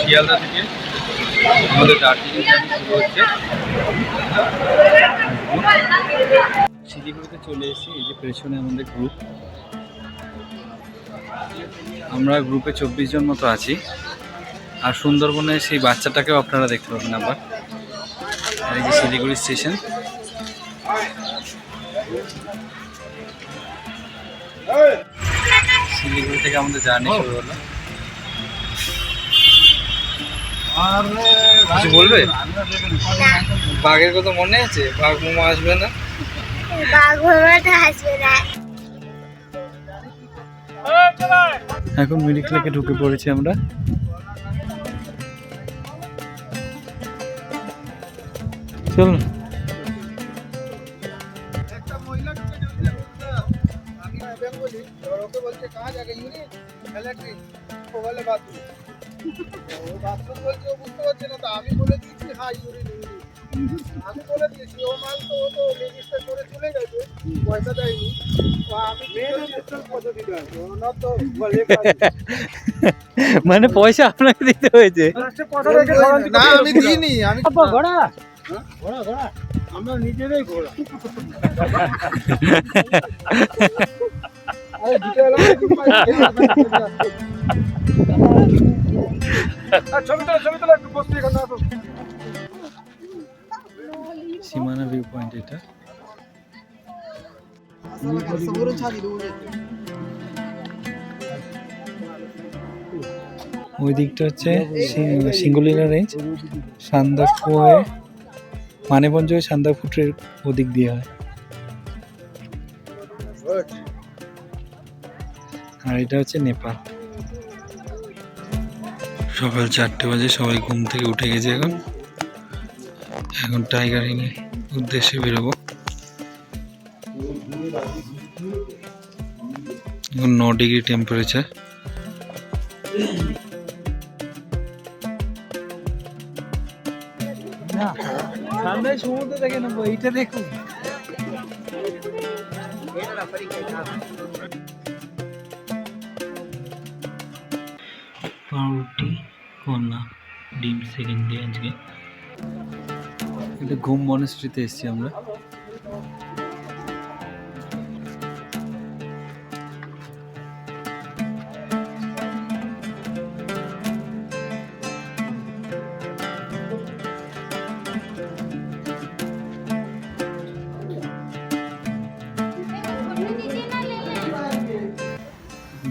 শিয়ালদা থেকে আমাদের দার্জিলিং জার্নি শুরু হচ্ছে। শিলিগুড়িতে চলে এসেছি। এই যে পেছনে আমাদের গ্রুপ, আমরা গ্রুপে 24 জন মতো আছি। আর সুন্দরবনে সেই বাচ্চাটাকেও আপনারা দেখতে পাবেন আবার। আর এই যে শিলিগুড়ি স্টেশন। শিলিগুড়ি থেকে আমাদের জার্নি শুরু হলো। কিছু বলবে? বাঘের কথা মনে আছে? বাঘ মোমো আসবে না? এখন মিরিক লেকে ঢুকে পড়েছি আমরা। চলুন। মানে পয়সা আপনাকে দিতে হয়েছে? না, আমি দিইনি। আমি ঘোড়া ঘোড়া ঘোড়া আমরা নিজেরাই ঘোড়া। সীমানা ভিউ পয়েন্ট এটা। ওই দিকটা হচ্ছে সিঙ্গুলিলা রেঞ্জ, সান্দাকফু হয়ে মানেভঞ্জ হয়ে সান্দাকফুটের ওদিক দিয়ে হয়। আর এটা হচ্ছে নেপাল। সকাল 4টে বাজে, সবাই ঘুম থেকে উঠে গেছে। এখন টাইগার হিলের উদ্দেশ্যে বেরোবো। এখন 9 ডিগ্রি টেম্পারেচার। সামনে সমুদ্র দেখে নেবো, এইটা দেখুন। পাউরুটি কন্যা ডিম সেকেন্ড ডে আজকে। এটা ঘুম মনেস্ট্রিতে এসেছি আমরা।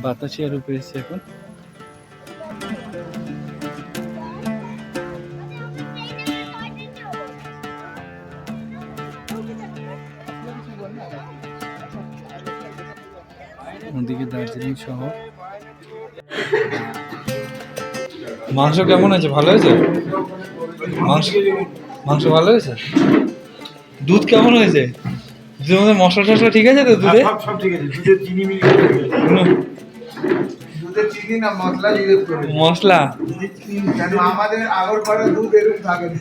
বাতাসিয়ার উপরে এসেছি এখন। ওদিকে দার্জিলিং শহর। মাংস কেমন হয়েছে? ভালো হয়েছে? মাংস ভালো হয়েছে? দুধ কেমন হয়েছে? দুধের মধ্যে মশলা টশলা ঠিক আছে তো? দুধে সব ঠিক আছে। দুধের চিনি মিলিয়ে দুধের চিনি না মশলা ইউজ করে। মশলা কেন আমাদের আগর পরে দুধ এরকম থাকে না।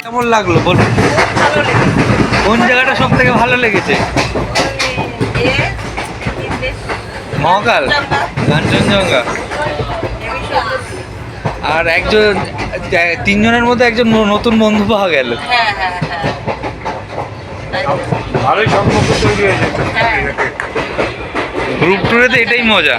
কেমন লাগলো বলুন? কোন জায়গাটা সব থেকে ভালো লেগেছে? মহাকাল, কাঞ্চনজঙ্ঘা। আর একজন, 3 জনের মধ্যে একজন নতুন বন্ধু পাওয়া গেল। ভালোই সম্পর্ক তৈরি হয়েছে। গ্রুপ ট্যুরে তো এটাই মজা।